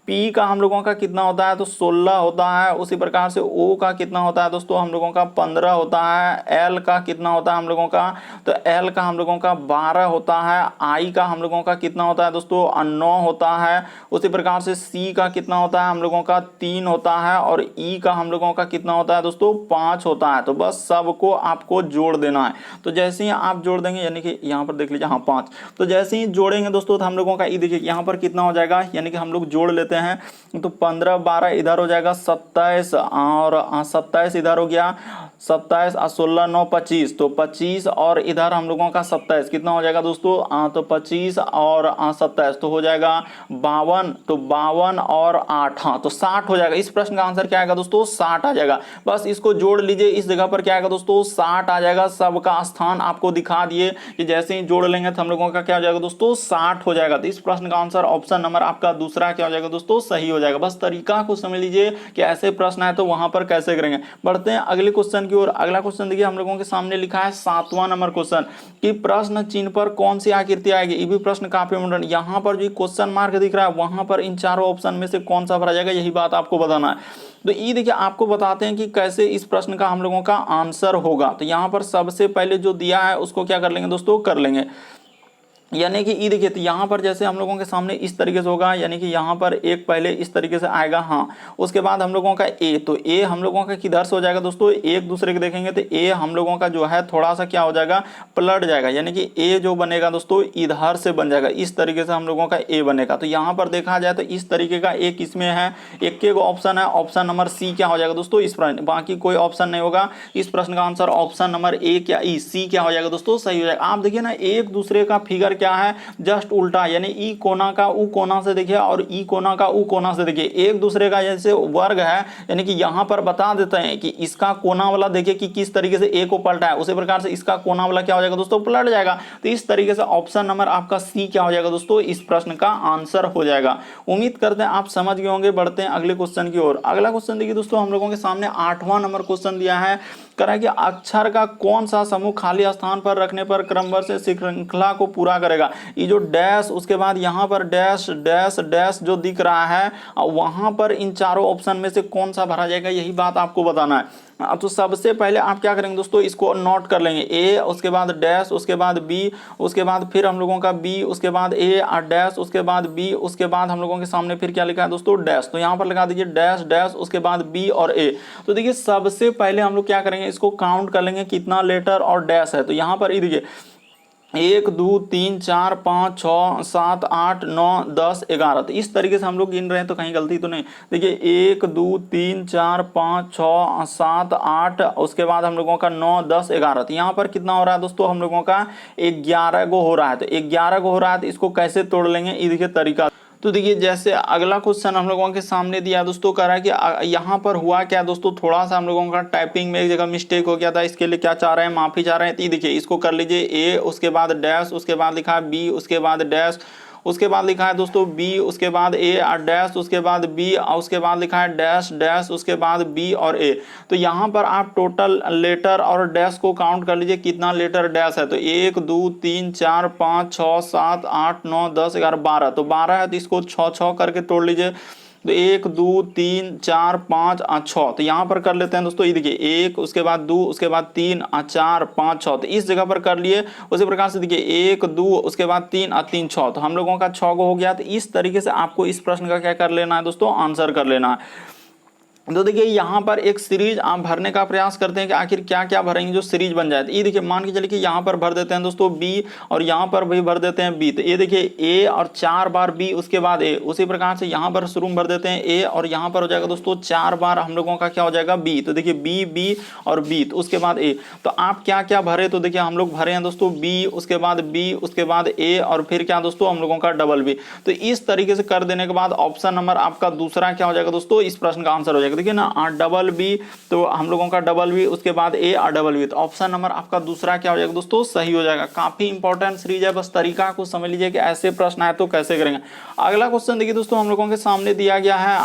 P का हम लोगों का कितना होता है तो 16 होता है। उसी प्रकार से O का कितना होता है दोस्तों हम लोगों का 15 होता है। L का कितना होता है हम लोगों का, तो L का हम लोगों का 12 होता है। I का हम लोगों का कितना होता है दोस्तों 9 होता है। उसी प्रकार से C का कितना होता है हम लोगों का 3 होता है, और E का हम लोगों का कितना होता है दोस्तों 5 होता है। तो बस सबको आपको जोड़ देना है। तो जैसे ही आप जोड़ देंगे, यानी कि यहाँ पर देख लीजिए हाँ 5, तो जैसे ही जोड़ेंगे दोस्तों तो हम लोगों का ये देखिए यहाँ पर कितना हो जाएगा, यानी कि हम लोग जोड़ लेते हैं तो 15 12 इधर हो जाएगा 27, और 27 इधर हो गया 27 और 16 9 25, तो 25 और इधर हम लोगों का 27 कितना हो जाएगा दोस्तों तो 25 और 27 तो हो जाएगा 52, तो 52 और 8 हाँ तो 60 हो जाएगा। इस प्रश्न का आंसर क्या आएगा दोस्तों 60 आ जाएगा। बस इसको जोड़ लीजिए, इस जगह पर क्या आएगा दोस्तों 60 आ जाएगा। सबका स्थान आपको दिखा दिए कि जैसे ही जोड़ लेंगे तो हम लोगों का क्या हो जाएगा दोस्तों 60 हो जाएगा। तो इस प्रश्न का आंसर ऑप्शन नंबर आपका दूसरा क्या हो जाएगा दोस्तों सही हो जाएगा। बस तरीका को समझ लीजिए कि ऐसे प्रश्न है तो वहां पर कैसे करेंगे। बढ़ते हैं अगले क्वेश्चन की ओर। अगला क्वेश्चन देखिए हम लोगों के सामने लिखा है 7वां नंबर क्वेश्चन कि प्रश्न चिन्ह पर कौन सी आकृति आएगी। ये भी प्रश्न काफी इंपोर्टेंट, यहाँ पर जो क्वेश्चन मार्क दिख रहा है वहां पर इन चारों ऑप्शन में से कौन सा भरा जाएगा, यही बात आपको बताना है। तो ये देखिए आपको बताते हैं कि कैसे इस प्रश्न का हम लोगों का आंसर होगा। तो यहाँ पर सबसे पहले जो दिया है उसको क्या कर लेंगे दोस्तों कर लेंगे, यानी कि ये देखिए तो यहाँ पर जैसे हम लोगों के सामने इस तरीके से होगा, यानी कि यहाँ पर एक पहले इस तरीके से आएगा हाँ। उसके बाद हम लोगों का ए, तो ए हम लोगों का किधर से हो जाएगा दोस्तों एक दूसरे के देखेंगे तो ए हम लोगों का जो है थोड़ा सा क्या हो जाएगा पलट जाएगा, यानी कि ए जो बनेगा दोस्तों इधर से बन जाएगा। इस तरीके से हम लोगों का ए बनेगा। तो यहाँ पर देखा जाए तो इस तरीके का एक इसमें है, एक ऑप्शन है, ऑप्शन नंबर सी क्या हो जाएगा दोस्तों इस प्रश्न, बाकी कोई ऑप्शन नहीं होगा। इस प्रश्न का आंसर ऑप्शन नंबर ए क्या ई सी क्या हो जाएगा दोस्तों सही हो जाएगा। आप देखिए ना एक दूसरे का फिगर क्या है जस्ट उल्टा, यानी ई कोना का ऊ कोना से देखिए और ई कोना का ऊ कोना से देखिए, एक दूसरे का जैसे वर्ग है, यानी कि यहाँ पर बता देते हैं कि इसका कोना वाला देखिए कि किस तरीके से ए को पलटा है, उसी प्रकार से इसका कोना वाला क्या हो जाएगा दोस्तों पलट जाएगा। तो इस तरीके से ऑप्शन नंबर आपका सी क्या हो जाएगा दोस्तों इस प्रश्न का आंसर हो जाएगा। उम्मीद करते हैं आप समझ गए होंगे। बढ़ते हैं अगले क्वेश्चन की ओर। अगला क्वेश्चन देखिए दोस्तों हम लोगों के सामने 8वां नंबर क्वेश्चन दिया है, करा कि अक्षर का कौन सा समूह खाली स्थान पर रखने पर क्रमवार से श्रृंखला को पूरा करेगा। ये जो डैश उसके बाद यहाँ पर डैश डैश डैश जो दिख रहा है वहां पर इन चारों ऑप्शन में से कौन सा भरा जाएगा यही बात आपको बताना है। तो सबसे पहले आप क्या करेंगे दोस्तों इसको नोट कर लेंगे, ए उसके बाद डैश उसके बाद बी उसके बाद फिर हम लोगों का बी उसके बाद ए और डैश उसके बाद बी उसके बाद हम लोगों के सामने फिर क्या लिखा है दोस्तों डैश। तो यहाँ पर लगा दीजिए डैश डैश उसके बाद बी और ए। तो देखिए सबसे पहले हम लोग क्या करेंगे इसको काउंट कर लेंगे कितना लेटर और डैश है। तो यहाँ पर ये देखिए 1 2 3 4 5 6 7 8 9 10 11। तो इस तरीके से हम लोग गिन रहे हैं तो कहीं गलती तो नहीं। देखिए 1 2 3 4 5 6 7 8 उसके बाद हम लोगों का 9 10 11। तो यहाँ पर कितना हो रहा है दोस्तों हम लोगों का 11 गो हो रहा है। तो 11 गो हो रहा है तो इसको कैसे तोड़ लेंगे ये देखिए तरीका। तो देखिए जैसे अगला क्वेश्चन हम लोगों के सामने दिया दोस्तों कह रहा है कि यहाँ पर हुआ क्या दोस्तों थोड़ा सा हम लोगों का टाइपिंग में एक जगह मिस्टेक हो गया था, इसके लिए क्या चाह रहे हैं माफी चाह रहे हैं। तो देखिए इसको कर लीजिए ए उसके बाद डैश उसके बाद लिखा है बी उसके बाद डैश उसके बाद लिखा है दोस्तों बी उसके बाद ए और डैश उसके बाद बी और उसके बाद लिखा है डैश डैश उसके बाद बी और ए। तो यहाँ पर आप टोटल लेटर और डैश को काउंट कर लीजिए कितना लेटर डैश है। तो 1 2 3 4 5 6 7 8 9 10 11 12। तो 12 है तो इसको 6 करके तोड़ लीजिए। तो 1 2 3 4 5 6। तो यहाँ पर कर लेते हैं दोस्तों ये देखिए 1 उसके बाद 2 उसके बाद 3 4 5 6। तो इस जगह पर कर लिए। उसी प्रकार से देखिए 1 2 उसके बाद 3 3 6। तो हम लोगों का 6 गो हो गया। तो इस तरीके से आपको इस प्रश्न का क्या कर लेना है दोस्तों आंसर कर लेना है। तो देखिए यहाँ पर एक सीरीज आप भरने का प्रयास करते हैं कि आखिर क्या क्या भरेंगे जो सीरीज बन जाए। तो ये देखिए मान के चलिए कि यहाँ पर भर देते हैं दोस्तों बी, और यहाँ पर भी भर देते हैं बी। तो ये देखिए ए और 4 बार बी, उसके बाद ए। उसी प्रकार से यहाँ पर शुरू में भर देते हैं ए, और यहाँ पर हो जाएगा दोस्तों 4 बार हम लोगों का क्या हो जाएगा बी। तो देखिए बी बी और बी, तो उसके बाद ए। तो आप क्या क्या भरे, तो देखिए हम लोग भरे हैं दोस्तों बी, उसके बाद बी, उसके बाद ए, और फिर क्या दोस्तों हम लोगों का डबल बी। तो इस तरीके से कर देने के बाद ऑप्शन नंबर आपका दूसरा क्या हो जाएगा दोस्तों, इस प्रश्न का आंसर हो जाएगा। देखिए ना डबल बी, तो हम लोगों का डबल बी, उसके बाद ए और डबल बी। तो ऑप्शन नंबर आपका दूसरा क्या हो जाएगा दोस्तों, सही हो जाएगा। काफी इंपॉर्टेंट सीरीज है, बस तरीका को समझ लीजिए कि ऐसे प्रश्न आए तो कैसे करेंगे। अगला क्वेश्चन देखिए दोस्तों हम लोगों के सामने दिया गया है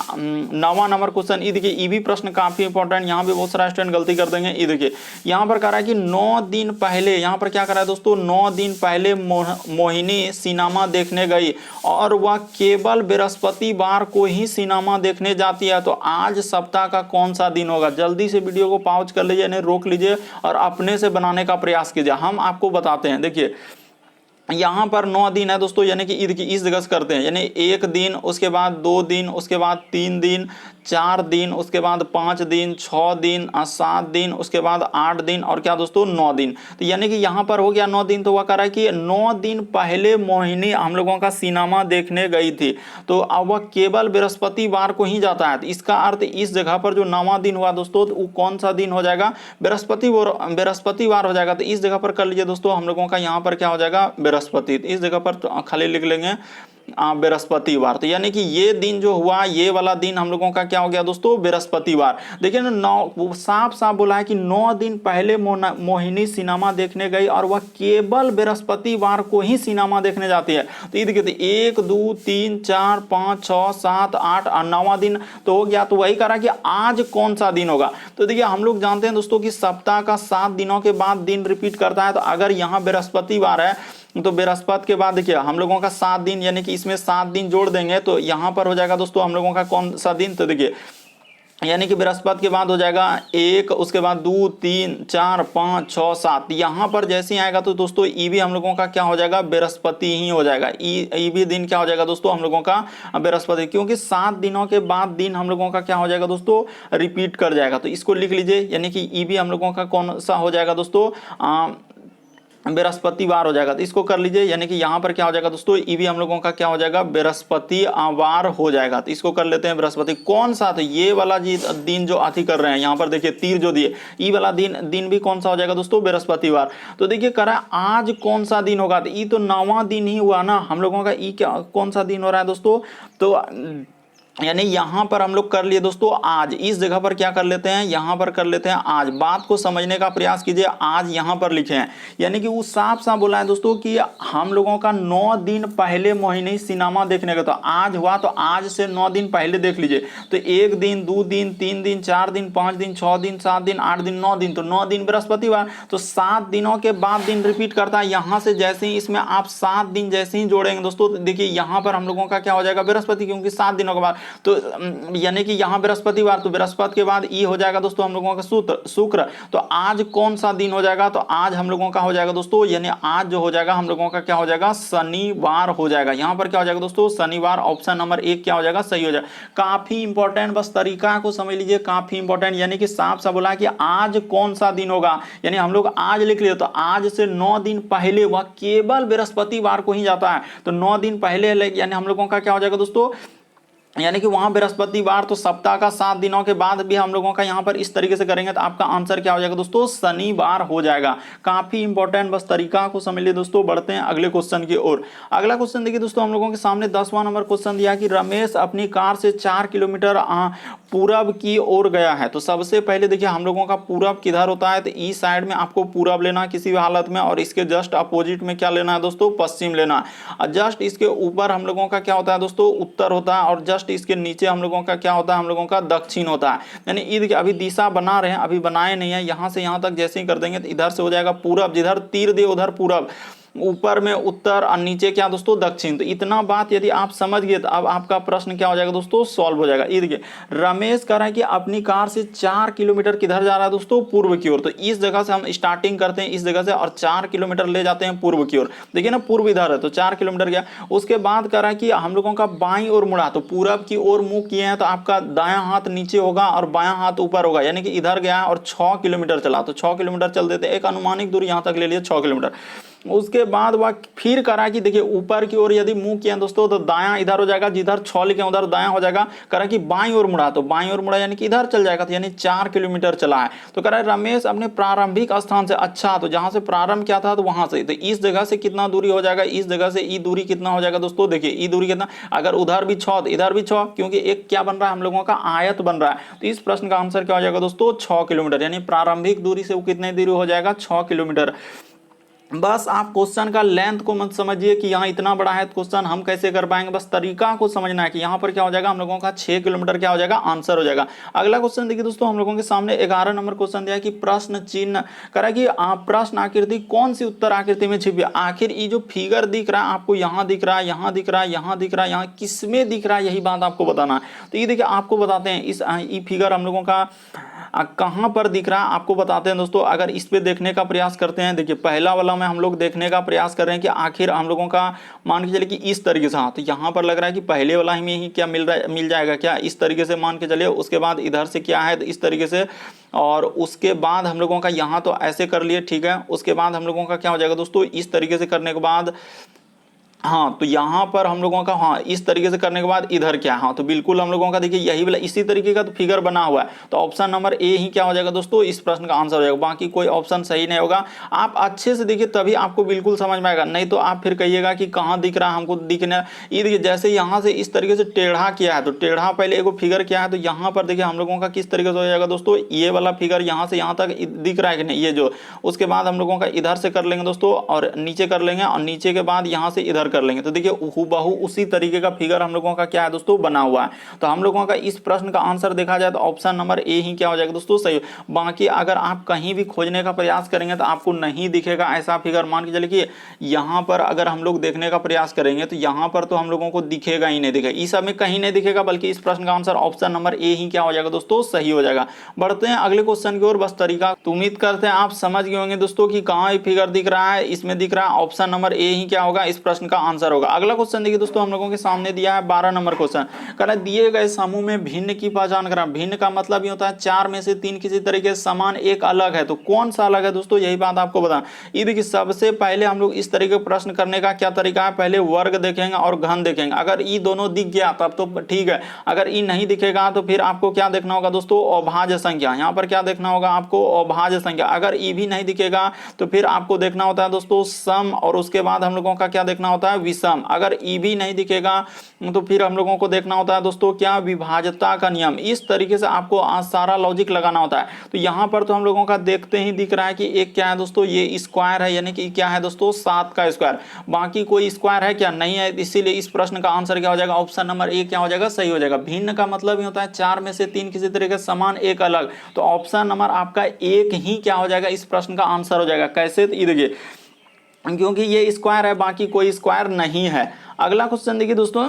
9वां नंबर क्वेश्चन। ये देखिए ये भी प्रश्न काफी इंपॉर्टेंट, यहाँ पे बहुत सारा स्टूडेंट गलती कर देंगे। ये देखिए यहाँ पर कह रहा है कि 9 दिन पहले, यहाँ पर क्या करा है दोस्तों, 9 दिन पहले मोहिनी सिनेमा देखने गई और वह केवल बृहस्पतिवार को ही सिनेमा देखने जाती है। तो आज सप्ताह का कौन सा दिन होगा। जल्दी से वीडियो को पॉज कर लीजिए, यानी रोक लीजिए और अपने से बनाने का प्रयास कीजिए, हम आपको बताते हैं। देखिए यहाँ पर 9 दिन है दोस्तों, यानी कि ईद की इस जगह से करते हैं, यानी 1 दिन, उसके बाद 2 दिन, उसके बाद 3 दिन, 4 दिन, उसके बाद 5 दिन, 6 दिन, 7 दिन, उसके बाद 8 दिन, और क्या दोस्तों 9 दिन। तो यानी कि यहाँ पर हो गया 9 दिन। तो वह कह रहा है कि 9 दिन पहले मोहिनी हम लोगों का सिनेमा देखने गई थी, तो अब वह केवल बृहस्पतिवार को ही जाता है। तो इसका अर्थ इस जगह पर जो 9वां दिन हुआ दोस्तों, तो वो कौन सा दिन हो जाएगा, बृहस्पतिवार हो जाएगा। तो इस जगह पर कर लीजिए दोस्तों हम लोगों का यहाँ पर क्या हो जाएगा, बृहस्पति। इस जगह पर तो खाली लिख लेंगे बृहस्पतिवार। तो यानी कि ये दिन जो हुआ, ये वाला दिन हम लोगों का क्या हो गया दोस्तों, बृहस्पतिवार। देखिए ना, 9 साफ साफ बोला है कि 9 दिन पहले मोहिनी सिनेमा देखने गई और वह केवल बृहस्पतिवार को ही सिनेमा देखने जाती है। तो ये देखिए 1 2 3 4 5 6 7 8 और 9वां दिन तो हो गया। तो वही कह रहा है कि आज कौन सा दिन होगा। तो देखिए हम लोग जानते हैं दोस्तों कि सप्ताह का 7 दिनों के बाद दिन रिपीट करता है। तो अगर यहाँ बृहस्पतिवार है तो बृहस्पति के बाद देखिए हम लोगों का 7 दिन, यानी कि इसमें 7 दिन जोड़ देंगे तो यहाँ पर हो जाएगा दोस्तों हम लोगों का कौन सा दिन। तो देखिए यानी कि बृहस्पति के बाद हो जाएगा 1, उसके बाद 2 3 4 5 6 7। यहाँ पर जैसे ही आएगा तो दोस्तों ई भी हम लोगों का क्या हो जाएगा, बृहस्पति ही हो जाएगा। ई भी दिन क्या हो जाएगा दोस्तों हम लोगों का बृहस्पति, क्योंकि 7 दिनों के बाद दिन हम लोगों का क्या हो जाएगा दोस्तों, रिपीट कर जाएगा। तो इसको लिख लीजिए, यानी कि ई भी हम लोगों का कौन सा हो जाएगा दोस्तों, बृहस्पतिवार हो जाएगा। तो इसको कर लीजिए, यानी कि यहाँ पर क्या हो जाएगा दोस्तों, ये भी हम लोगों का क्या हो जाएगा, बृहस्पतिवार हो जाएगा। तो इसको कर लेते हैं बृहस्पति। कौन सा, तो ये वाला जी दिन जो अति कर रहे हैं यहाँ पर देखिए तीर जो दिए, ये वाला दिन भी कौन सा हो जाएगा दोस्तों, बृहस्पतिवार। तो देखिए कह रहा है आज कौन सा दिन होगा। तो ये तो 9वां दिन ही हुआ ना हम लोगों का, ये क्या कौन सा दिन हो रहा है दोस्तों। तो यानी यहां पर हम लोग कर लिए दोस्तों आज, इस जगह पर क्या कर लेते हैं, यहां पर कर लेते हैं आज। बात को समझने का प्रयास कीजिए, आज यहां पर लिखे हैं, यानी कि वो साफ साफ बोला है दोस्तों कि हम लोगों का 9 दिन पहले मोहिनी सिनेमा देखने का। तो आज हुआ तो आज से 9 दिन पहले देख लीजिए। तो 1 दिन 2 दिन 3 दिन 4 दिन 5 दिन 6 दिन 7 दिन 8 दिन 9 दिन, तो 9 दिन बृहस्पतिवार। तो 7 दिनों के बाद दिन रिपीट करता है। यहां से जैसे ही इसमें आप 7 दिन जैसे ही जोड़ेंगे दोस्तों, तो देखिए यहां पर हम लोगों का क्या हो जाएगा, बृहस्पति, क्योंकि 7 दिनों के बाद। तो यानी कि यहां बृहस्पतिवार, तो बृहस्पति के बाद ई हो जाएगा दोस्तों हम लोगों का शुक्र। तो आज कौन सा दिन हो जाएगा, तो आज हम लोगों का हो जाएगा दोस्तों, यानी आज जो हो जाएगा हम लोगों का क्या हो जाएगा, शनिवार हो जाएगा। यहां पर क्या हो जाएगा दोस्तों, शनिवार। ऑप्शन नंबर 1 क्या हो जाएगा, सही हो जाएगा। काफी इंपॉर्टेंट, बस तरीका को समझ लीजिए, काफी इंपॉर्टेंट। यानी कि साफ साफ बोला कि आज कौन सा दिन होगा, यानी हम लोग आज लिख लिए। तो आज से 9 दिन पहले वह केवल बृहस्पतिवार को ही जाता है। तो 9 दिन पहले यानी हम लोगों का क्या हो जाएगा दोस्तों, यानी कि वहां बृहस्पतिवार। तो सप्ताह का 7 दिनों के बाद भी हम लोगों का यहां पर इस तरीके से करेंगे तो आपका आंसर क्या हो जाएगा दोस्तों, शनिवार हो जाएगा। काफी इंपॉर्टेंट, बस तरीका को समझ लिए दोस्तों। बढ़ते हैं अगले क्वेश्चन की ओर। अगला क्वेश्चन देखिए दोस्तों हम लोगों के सामने 10वां नंबर क्वेश्चन दिया कि रमेश अपनी कार से 4 किलोमीटर पूरब की ओर गया है। तो सबसे पहले देखिए हम लोगों का पूरब किधर होता है, तो ईस्ट साइड में आपको पूरब लेना है किसी भी हालत में, और इसके जस्ट अपोजिट में क्या लेना है दोस्तों, पश्चिम लेना है। और जस्ट इसके ऊपर हम लोगों का क्या होता है दोस्तों, उत्तर होता है, और जस्ट इसके नीचे हम लोगों का क्या होता है, हम लोगों का दक्षिण होता है। यानी ईद अभी दिशा बना रहे हैं, अभी बनाए नहीं है। यहां से यहां तक जैसे ही कर देंगे तो इधर से हो जाएगा पूरब, जिधर तीर दे उधर पूरब। ऊपर में उत्तर और नीचे क्या दोस्तों दक्षिण। तो इतना बात यदि आप समझ गए तो अब आपका प्रश्न क्या हो जाएगा दोस्तों, सॉल्व हो जाएगा। ये देखिए रमेश कह रहा है कि अपनी कार से 4 किलोमीटर किधर जा रहा है दोस्तों, पूर्व की ओर। तो इस जगह से हम स्टार्टिंग करते हैं, इस जगह से, और 4 किलोमीटर ले जाते हैं पूर्व की ओर। देखिए ना पूर्व इधर है तो 4 किलोमीटर गया। उसके बाद कह रहा है कि हम लोगों का बाईं ओर मुड़ा, तो पूरब की ओर मुंह किए हैं तो आपका दायां हाथ नीचे होगा और बायां हाथ ऊपर होगा, यानी कि इधर गया और 6 किलोमीटर चला। तो 6 किलोमीटर चल देते, एक अनुमानिक दूरी यहां तक ले लिए 6 किलोमीटर। उसके बाद वह फिर करा कि देखिए ऊपर की ओर यदि मुंह किया दोस्तों तो दायां इधर हो जाएगा, जिधर 6 लिखे उधर दायां हो जाएगा। करा कि बाईं ओर मुड़ा, तो बाईं ओर मुड़ा यानी कि इधर चल जाएगा, तो यानी 4 किलोमीटर चला है। तो कह रहा है रमेश अपने प्रारंभिक स्थान से, अच्छा तो जहां से प्रारंभ किया था तो वहां से, तो इस जगह से कितना दूरी हो जाएगा, इस जगह से ई दूरी कितना हो जाएगा दोस्तों। देखिए ई दूरी कितना, अगर उधर भी 6 तो इधर भी 6, क्योंकि एक क्या बन रहा है हम लोगों का आयत बन रहा है। तो इस प्रश्न का आंसर क्या हो जाएगा दोस्तों, 6 किलोमीटर, यानी प्रारंभिक दूरी से वो कितनी दूरी हो जाएगा, 6 किलोमीटर। बस आप क्वेश्चन का लेंथ को मत समझिए कि यहाँ इतना बड़ा है क्वेश्चन हम कैसे कर पाएंगे, बस तरीका को समझना है कि यहाँ पर क्या हो जाएगा हम लोगों का 6 किलोमीटर क्या हो जाएगा, आंसर हो जाएगा। अगला क्वेश्चन देखिए दोस्तों, हम लोगों के सामने 11 नंबर क्वेश्चन दिया कि प्रश्न चिन्ह करा कि प्रश्न आकृति कौन सी उत्तर आकृति में छिपी है। आखिर ये जो फिगर दिख रहा है आपको, यहाँ दिख रहा है, यहाँ दिख रहा है, यहाँ दिख रहा है, यहाँ किसमें दिख रहा है, यही बात आपको बताना है। तो ये देखिए आपको बताते हैं इस फिगर हम लोगों का कहां पर दिख रहा है आपको बताते हैं दोस्तों। अगर इस पे देखने का प्रयास करते हैं, देखिए पहला वाला में हम लोग देखने का प्रयास कर रहे हैं कि आखिर हम लोगों का मान के चलिए कि इस तरीके से, हाँ तो यहाँ पर लग रहा है कि पहले वाला में ही क्या मिल रहा है, मिल जाएगा क्या, इस तरीके से मान के चलिए। उसके बाद इधर से क्या है तो इस तरीके से, और उसके बाद हम लोगों का यहाँ तो ऐसे कर लिए, ठीक है। उसके बाद हम लोगों का क्या हो जाएगा दोस्तों, इस तरीके से करने के बाद, हाँ तो यहाँ पर हम लोगों का, हाँ इस तरीके से करने के बाद इधर क्या, हाँ तो बिल्कुल हम लोगों का देखिए यही वाला इसी तरीके का तो फिगर बना हुआ है। तो ऑप्शन नंबर ए ही क्या हो जाएगा दोस्तों, इस प्रश्न का आंसर हो जाएगा। बाकी कोई ऑप्शन सही नहीं होगा। आप अच्छे से देखिए तभी आपको बिल्कुल समझ में आएगा, नहीं तो आप फिर कहिएगा कि कहाँ दिख रहा है हमको दिखने। ये देखिए जैसे यहाँ से इस तरीके से टेढ़ा किया है, तो टेढ़ा पहले एक फिगर किया है, तो यहाँ पर देखिए हम लोगों का किस तरीके से हो जाएगा दोस्तों, ये वाला फिगर यहाँ से यहाँ तक दिख रहा है कि नहीं, ये जो। उसके बाद हम लोगों का इधर से कर लेंगे दोस्तों और नीचे कर लेंगे, और नीचे के बाद यहाँ से इधर कर लेंगे। तो देखिए हूबहू उसी तरीके का फिगर हम लोगों का क्या है दोस्तों, बना हुआ है। तो हम लोगों का इस प्रश्न का आंसर देखा जाए तो ऑप्शन नंबर ए ही क्या हो जाएगा दोस्तों, सही। बाकी अगर आप कहीं भी खोजने का प्रयास करेंगे तो आपको नहीं दिखेगा ऐसा फिगर। मान के चलिए कि यहाँ पर अगर हम लोग देखने का प्रयास करेंगे तो यहाँ पर तो हम लोगों को दिखेगा ही नहीं, दिखेगा इस सब में कहीं नहीं दिखेगा, बल्कि इस प्रश्न का आंसर ऑप्शन नंबर ए ही क्या हो जाएगा दोस्तों, सही हो जाएगा। बढ़ते हैं अगले क्वेश्चन की ओर। बस तरीका तो उम्मीद करते हैं आप समझ गए होंगे दोस्तों कि कहाँ फिगर दिख रहा है, इसमें दिख रहा है, ऑप्शन नंबर ए ही क्या होगा, इस प्रश्न का आंसर होगा। अगला क्वेश्चन देखिए दोस्तों, हम लोगों के सामने दिया है 12 नंबर क्वेश्चन। कह रहा है दिए गए समूह में भिन्न की पहचान करा। भिन्न का मतलब ये होता है 4 में से 3 किसी तरीके से समान, एक अलग है। तो कौन सा अलग है दोस्तों, यही बात आपको बता। ये देखिए सबसे पहले हम लोग इस तरीके का प्रश्न करने का क्या तरीका है, पहले वर्ग देखेंगे और घन देखेंगे। अगर ई दोनों दिख गया तब तो ठीक है, अगर ई नहीं दिखेगा तो फिर आपको क्या देखना होगा दोस्तों, अभाज्य संख्या। यहाँ पर क्या देखना होगा आपको, अभाज्य संख्या। अगर ई भी नहीं दिखेगा तो फिर आपको देखना होता है दोस्तों सम, और उसके बाद हम लोगों का क्या देखना होता है, विषम। अगर ई भी नहीं दिखेगा तो फिर हम लोगों को देखना होता है दोस्तों क्या, विभाज्यता का नियम। इस तरीके से आपको सारा लॉजिक लगाना होता है। तो यहाँ पर तो हम लोगों का देखते ही दिख रहा है कि एक क्या है दोस्तों, ये स्क्वायर है, यानी कि क्या है दोस्तों 7 का स्क्वायर। बाकी कोई स्क्वायर है क्या, नहीं है, इसीलिए इस प्रश्न का आंसर क्या हो जाएगा, ऑप्शन नंबर ए क्या हो जाएगा, सही हो जाएगा। भिन्न का मतलब ये होता है 4 में से 3 किसी तरीके से समान, एक अलग। तो ऑप्शन नंबर आपका एक ही क्या हो जाएगा, इस प्रश्न का आंसर हो जाएगा। कैसे, तो ये देखिए क्योंकि ये स्क्वायर है, बाकी कोई स्क्वायर नहीं है। अगला क्वेश्चन देखिए दोस्तों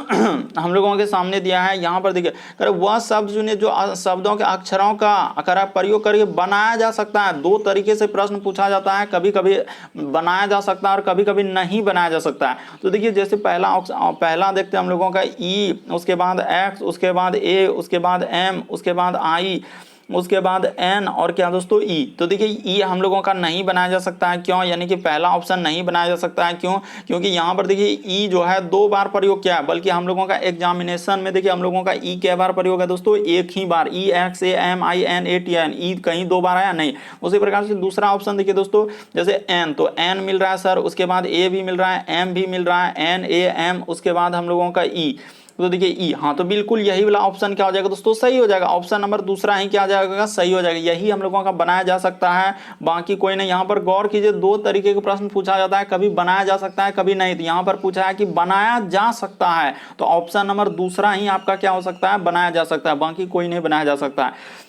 हम लोगों के सामने दिया है, यहाँ पर देखिए कर वह शब्द चुनिए जो शब्दों के अक्षरों का अगर प्रयोग करके बनाया जा सकता है। 2 तरीके से प्रश्न पूछा जाता है, कभी कभी बनाया जा सकता है और कभी कभी नहीं बनाया जा सकता है। तो देखिए जैसे पहला देखते हैं हम लोगों का ई, उसके बाद एक्स, उसके बाद ए, उसके बाद एम, उसके बाद आई, उसके बाद एन, और क्या दोस्तों ई। तो देखिए ई हम लोगों का नहीं बनाया जा सकता है, क्यों, यानी कि पहला ऑप्शन नहीं बनाया जा सकता है। क्यों, क्योंकि यहाँ पर देखिए ई जो है 2 बार प्रयोग किया है, बल्कि हम लोगों का एग्जामिनेशन में देखिए हम लोगों का ई कै बार प्रयोग है दोस्तों, एक ही बार। E X A M I N A T N, E कहीं 2 बार आया नहीं। उसी प्रकार से दूसरा ऑप्शन देखिए दोस्तों, जैसे एन, तो एन मिल रहा है सर, उसके बाद ए भी मिल रहा है, एम भी मिल रहा है, एन ए एम, उसके बाद हम लोगों का ई। तो देखिए ई, हाँ तो बिल्कुल यही वाला ऑप्शन क्या हो जाएगा दोस्तों, सही हो जाएगा। ऑप्शन नंबर दूसरा ही क्या आ जाएगा, सही हो जाएगा। यही हम लोगों का बनाया जा सकता है, बाकी कोई नहीं। यहाँ पर गौर कीजिए 2 तरीके के प्रश्न पूछा जाता है, कभी बनाया जा सकता है कभी नहीं। तो यहाँ पर पूछा है कि बनाया जा सकता है, तो ऑप्शन नंबर दूसरा ही आपका क्या हो सकता है, बनाया जा सकता है, बाकी कोई नहीं बनाया जा सकता है।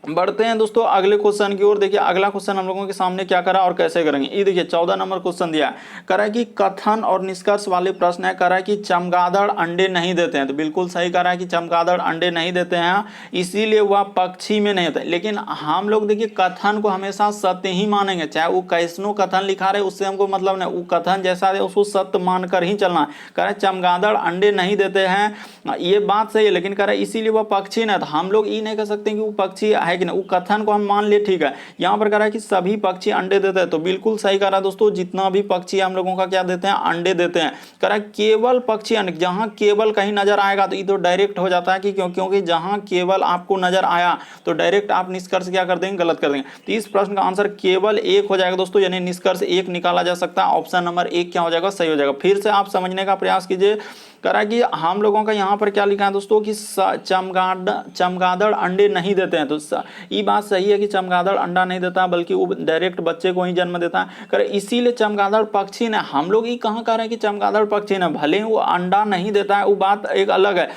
बढ़ते हैं दोस्तों अगले क्वेश्चन की ओर। देखिए अगला क्वेश्चन हम लोगों के सामने क्या करा और कैसे करेंगे। ये देखिए 14 नंबर क्वेश्चन दिया है, कह रहा है कि कथन और निष्कर्ष वाले प्रश्न है। कह रहा है कि चमगादड़ अंडे नहीं देते हैं, तो बिल्कुल सही कह रहा है कि चमगादड़ अंडे नहीं देते हैं, इसीलिए वह पक्षी में नहीं होता। लेकिन हम लोग देखिए कथन को हमेशा सत्य ही मानेंगे, चाहे वो कैसनो कथन लिखा रहे उससे हमको मतलब नहीं, वो कथन जैसा है उसको सत्य मानकर ही चलना है। कह रहा है चमगादड़ अंडे नहीं देते हैं, ये बात सही है, लेकिन कह रहा है इसीलिए वह पक्षी नहीं, तो हम लोग ये नहीं कह सकते कि वो पक्षी है कि नहीं, वो कथन को हम मान लिए ठीक है। यहाँ पर कह रहा है कि सभी पक्षी अंडे देते हैं, तो बिल्कुल सही कह रहा है दोस्तों, जितना भी पक्षी हम लोगों का क्या देते हैं, अंडे देते हैं। कह रहा है केवल पक्षी अंडे, जहां केवल कहीं नजर आएगा तो ये तो डायरेक्ट हो जाता है कि क्योंकि जहां केवल आपको नजर आया तो डायरेक्ट आप निष्कर्ष क्या कर देंगे, गलत कर देंगे। तो इस प्रश्न का आंसर केवल 1 हो जाएगा दोस्तों, यानी निष्कर्ष 1 निकाला जा सकता है। ऑप्शन नंबर 1 क्या हो जाएगा, सही हो जाएगा। फिर से आप समझने का प्रयास कीजिए। कह रहा है कि हम लोगों का यहाँ पर क्या लिखा है दोस्तों कि चमगादड़ अंडे नहीं देते हैं, तो ये बात सही है कि चमगादड़ अंडा नहीं देता बल्कि वो डायरेक्ट बच्चे को ही जन्म देता है। कह रहे इसीलिए चमगादड़ पक्षी ने, हम लोग ये कहाँ कह रहे हैं कि चमगादड़ पक्षी ने, भले वो अंडा नहीं देता है वो बात एक अलग है,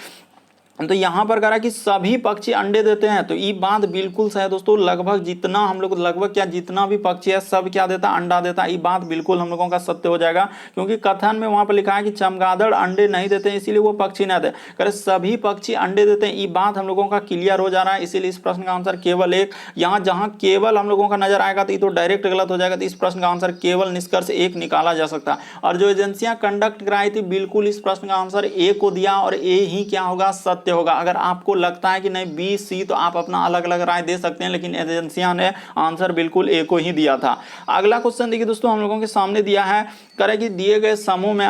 तो यहाँ पर कह रहा है कि सभी पक्षी अंडे देते हैं, तो ये बात बिल्कुल सही है दोस्तों। लगभग जितना हम लोग लगभग क्या जितना भी पक्षी है सब क्या देता है, अंडा देता है, ये बात बिल्कुल हम लोगों का सत्य हो जाएगा, क्योंकि कथन में वहां पर लिखा है कि चमगादड़ अंडे नहीं देते हैं इसीलिए वो पक्षी नहीं देते। कह रहे सभी पक्षी अंडे देते हैं, ये बात हम लोगों का क्लियर हो जा रहा है, इसीलिए इस प्रश्न का आंसर केवल 1। यहाँ जहाँ केवल हम लोगों का नजर आएगा तो ये तो डायरेक्ट गलत हो जाएगा, तो इस प्रश्न का आंसर केवल निष्कर्ष 1 निकाला जा सकता है। और जो एजेंसियां कंडक्ट कराई थी बिल्कुल इस प्रश्न का आंसर ए को दिया, और ए ही क्या होगा, सत्य होगा। अगर आपको लगता है कि नहीं बी सी, तो आप अपना अलग अलग राय दे सकते हैं, लेकिन एजेंसियां ने आंसर बिल्कुल ए को ही दिया था। अगला क्वेश्चन देखिए दोस्तों हम लोगों के सामने दिया है, करे कि दिए गए समूह में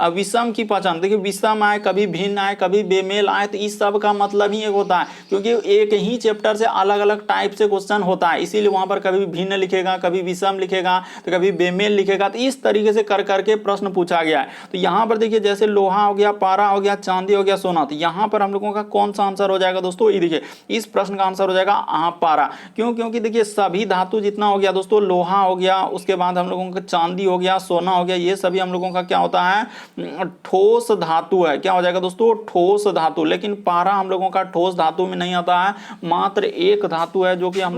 विषम की पहचान। देखिए विषम आए, कभी भिन्न आए, कभी बेमेल आए, तो इस सब का मतलब ही एक होता है, क्योंकि एक ही चैप्टर से अलग अलग टाइप से क्वेश्चन होता है, इसीलिए वहां पर कभी भिन्न लिखेगा, कभी विषम लिखेगा, तो कभी बेमेल लिखेगा, तो इस तरीके से कर करके प्रश्न पूछा गया है। तो यहाँ पर देखिए जैसे लोहा हो गया, पारा हो गया, चांदी हो गया, सोना, तो यहाँ पर हम लोगों का कौन सा आंसर हो जाएगा दोस्तों, ये देखिए इस प्रश्न का आंसर हो जाएगा पारा। क्यों, क्योंकि देखिए सभी धातु जितना हो गया दोस्तों, लोहा हो गया, उसके बाद हम लोगों का चांदी हो गया, सोना हो गया, ये सभी हम लोगों का क्या होता है, ठोस धातु है। क्या हो जाएगा दोस्तों, ठोस धातु। लेकिन पारा हम लोगों का ठोस धातु में नहीं आता है, मात्र एक धातु है जो कि हम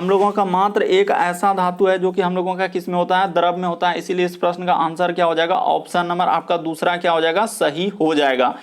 लोगों का मात्र एक ऐसा धातु है जो कि हम लोगों का किस में होता है, द्रव में होता है। इसीलिए इस प्रश्न का आंसर क्या हो जाएगा, ऑप्शन नंबर आपका दूसरा क्या हो जाएगा, सही हो जाएगा।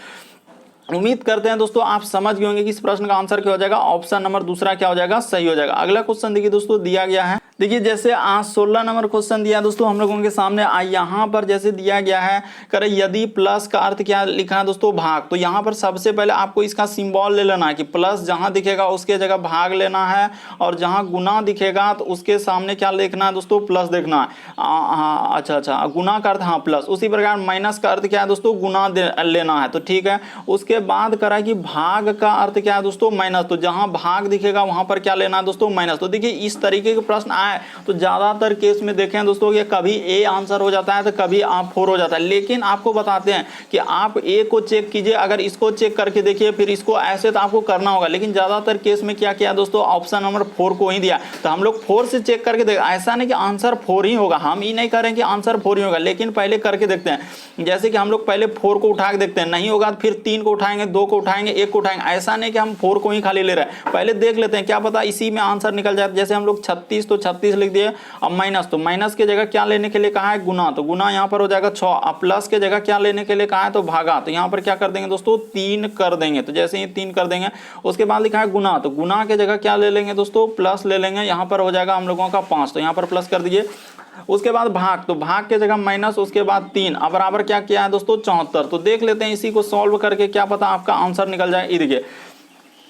उम्मीद करते हैं दोस्तों आप समझ गए होंगे कि इस प्रश्न का आंसर क्या हो जाएगा, ऑप्शन नंबर दूसरा क्या हो जाएगा, सही हो जाएगा। अगला क्वेश्चन देखिए दोस्तों दिया गया है, देखिए जैसे आज 16 नंबर क्वेश्चन दिया दोस्तों हम लोगों के सामने, यहाँ पर जैसे दिया गया है, करे यदि प्लस का अर्थ क्या लिखा है दोस्तों, भाग। तो यहाँ पर सबसे पहले आपको इसका सिंबल ले लेना है कि प्लस जहाँ दिखेगा उसके जगह भाग लेना है, और जहाँ गुना दिखेगा तो उसके सामने क्या देखना है दोस्तों, प्लस देखना है। अच्छा, गुना का अर्थ हाँ प्लस। उसी प्रकार माइनस का अर्थ क्या है दोस्तों, गुना लेना है, तो ठीक है। उसके बाद करा कि भाग का अर्थ क्या है दोस्तों, माइनस। तो जहां भाग दिखेगा वहां पर क्या लेना है दोस्तों, माइनस। तो देखिए इस तरीके के प्रश्न आए तो ज्यादातर केस में देखें दोस्तों कि कभी ए आंसर हो जाता है तो कभी आप 4 हो जाता है। लेकिन आपको बताते हैं कि आप ए को चेक कीजिए, अगर इसको चेक करके देखिए फिर इसको ऐसे तो आपको करना होगा, लेकिन ज्यादातर केस में क्या किया दोस्तों, ऑप्शन नंबर 4 को ही दिया। तो हम लोग 4 से चेक करके देख, ऐसा नहीं कि आंसर 4 ही होगा, हम ये नहीं करें कि आंसर 4 ही होगा, लेकिन पहले करके देखते हैं। जैसे कि हम लोग पहले 4 को उठा के देखते हैं, नहीं होगा तो फिर 3 को उठाएंगे, 2 को उठाएंगे, 1 को उठाएंगे। ऐसा नहीं कि हम 4 को ही खाली ले रहे हैं, पहले देख लेते हैं, क्या पता इसी में आंसर निकल जाए। जैसे हम लोग 36 तो 36 लिख दिए, अब माइनस, तो माइनस के जगह क्या लेने के लिए कहा है, गुना, तो गुना यहाँ पर हो जाएगा 6। अब प्लस के जगह क्या लेने के लिए कहा है, तो भागा, तो यहाँ पर क्या कर देंगे दोस्तों, 3 कर देंगे। तो जैसे ही 3 कर देंगे, उसके बाद लिखा है गुना, तो गुना के जगह क्या ले लेंगे दोस्तों, प्लस ले लेंगे, यहाँ पर हो जाएगा हम लोगों का 5, तो यहाँ पर प्लस कर दीजिए। उसके बाद भाग, तो भाग के जगह माइनस, उसके बाद 3, अब बराबर क्या किया है दोस्तों, 74। तो देख लेते हैं इसी को सॉल्व करके, क्या पता आपका आंसर निकल जाए। ये देखिए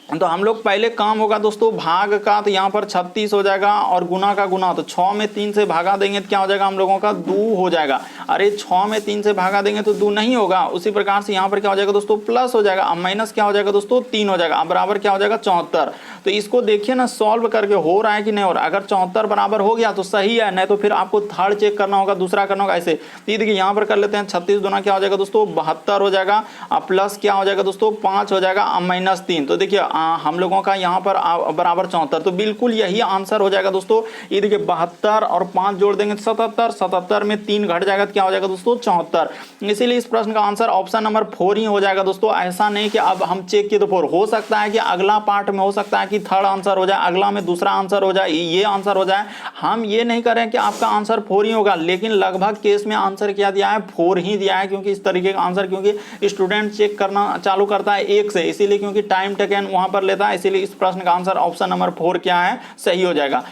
तो हम लोग पहले काम होगा दोस्तों भाग का, तो यहाँ पर 36 हो जाएगा, और गुना का गुना, तो 6 में 3 से भागा देंगे तो क्या हो जाएगा हम लोगों का 2 हो जाएगा। अरे 6 में 3 से भागा देंगे तो 2 नहीं होगा। उसी प्रकार से यहाँ पर क्या हो जाएगा दोस्तों, प्लस हो जाएगा। अब माइनस क्या हो जाएगा दोस्तों, 3 हो जाएगा। अब बराबर क्या हो जाएगा 74। तो इसको देखिए ना सॉल्व करके हो रहा है कि नहीं हो रहा है। अगर 74 बराबर हो गया तो सही है, नहीं तो फिर आपको थर्ड चेक करना होगा, दूसरा करना होगा ऐसे। तो ये देखिए यहाँ पर कर लेते हैं 36 दूना क्या हो जाएगा दोस्तों 72 हो जाएगा, प्लस क्या हो जाएगा दोस्तों 5 हो जाएगा, -3। तो देखिए हम लोगों का यहाँ पर बराबर 74, तो बिल्कुल यही आंसर हो जाएगा दोस्तों। ये देखिए 72 और 5 जोड़ देंगे 77, 77 में 3 घट जाएगा तो क्या हो जाएगा दोस्तों 74। इसीलिए इस प्रश्न का आंसर ऑप्शन नंबर 4 ही हो जाएगा दोस्तों। ऐसा नहीं कि अब हम चेक किए तो 4 हो सकता है कि अगला पार्ट में हो सकता है कि थर्ड आंसर हो जाए, अगला में दूसरा आंसर हो जाए, ये आंसर हो जाए। हम ये नहीं कर रहे हैं कि आपका आंसर 4 ही होगा, लेकिन लगभग केस में आंसर क्या दिया है 4 ही दिया है, क्योंकि इस तरीके का आंसर क्योंकि स्टूडेंट चेक करना चालू करता है 1 से, इसीलिए क्योंकि टाइम टेकन वहां पर लेता है, इसीलिए इस प्रश्न का आंसर ऑप्शन नंबर 4 क्या है सही हो जाएगा।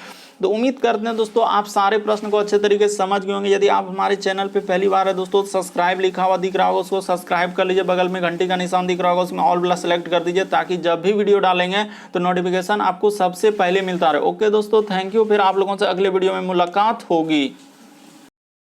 तो उम्मीद करते हैं दोस्तों आप सारे प्रश्न को अच्छे तरीके से समझ गए होंगे। यदि आप हमारे चैनल पे पहली बार है दोस्तों, सब्सक्राइब लिखा हुआ दिख रहा होगा उसको सब्सक्राइब कर लीजिए, बगल में घंटी का निशान दिख रहा होगा उसमें ऑल वाला सेलेक्ट कर दीजिए, ताकि जब भी वीडियो डालेंगे तो नोटिफिकेशन आपको सबसे पहले मिलता रहे। ओके दोस्तों, थैंक यू। फिर आप लोगों से अगले वीडियो में मुलाकात होगी।